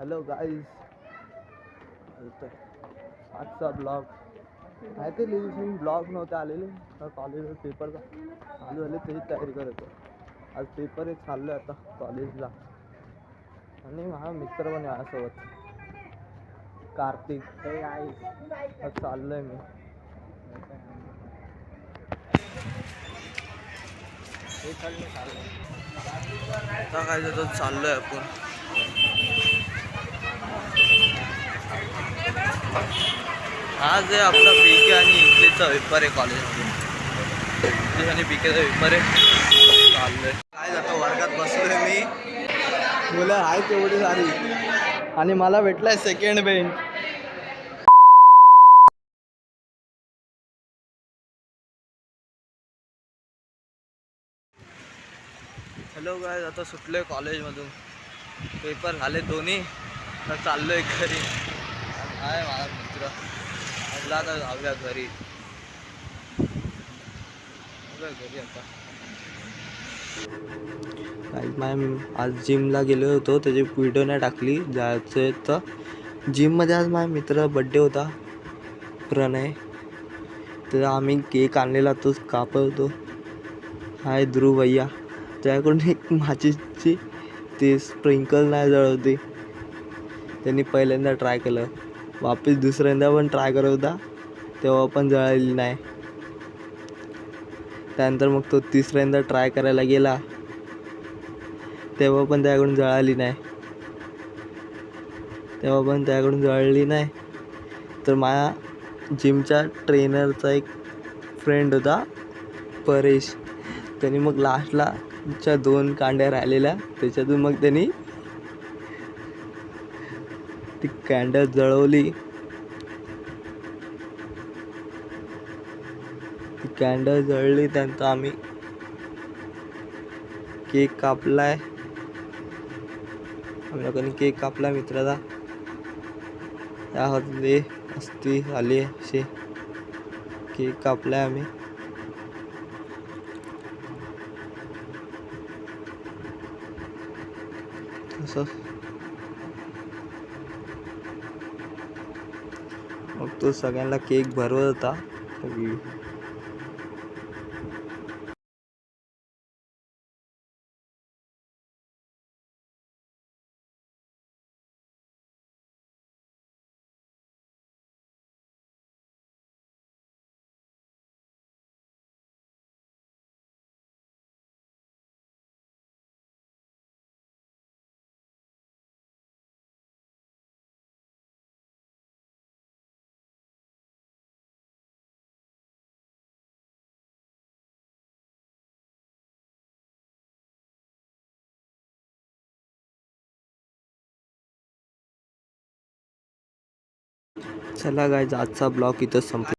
Hello guys, आजचा blog काहीतरी blog नव्हते आलेले तर कॉलेजवर पेपर चालू झाले त्याची तयारी करत होतो. आज पेपर एक चाललो आहे आता कॉलेजला आणि माझा मित्र पण यासोबत कार्तिक हे आहे. आज चाललो आहे मी आता काय जातो चाललो आहे आपण. आज आहे आपला बीके आणि इंग्लिशचा पेपर आहे कॉलेजमध्ये. आणि बीकेचा पेपर आहे चाललोय. काय जातो वर्गात बसलोय मी, मुलं आहे तेवढी सारी आणि मला भेटलाय सेकंड बेंच. हॅलो गाईज, आता सुटलोय कॉलेजमधून, पेपर झाले दोन्ही, तर चाललोय घरी. आहे माझा मित्र, म्हटलं आता जाऊया घरी आता. मॅम आज जिमला गेलो होतो, त्याची व्हिडिओ नाही टाकली. जायचं तर जिममध्ये आज माझ्या मित्राचा बड्डे होता प्रणय, तर आम्ही केक आणलेला तोच कापत होतो. हाय ध्रुव भैया, त्याकडून एक माचीसची ते स्प्रिंकल नाही जळवते, त्यांनी पहिल्यांदा ट्राय केलं. वापस दुसऱ्यांदा पण ट्राय करत होता, तेव्हा पण जळालेली नाही. त्यानंतर मग तो तिसऱ्यांदा ट्राय करायला गेला, तेव्हा पण त्याकडून जळाली नाही. तर माझ्या जिमच्या ट्रेनरचा एक फ्रेंड होता परेश, त्यांनी मग लास्टला 2 कांड्या राहिलेल्या, त्याच्यातून मग त्यांनी ती कॅन्डल जळवली. ती कॅन्डल जळली, त्यानंतर आम्ही केक कापलाय. आम्ही लोकांनी केक कापला मित्राचा. त्यामध्ये मस्ती झाली, असे केक कापलाय आम्ही. तसं मग तो सगळ्यांना केक भरवत होता. चला गाईज, आजचा ब्लॉग इथंच संपला.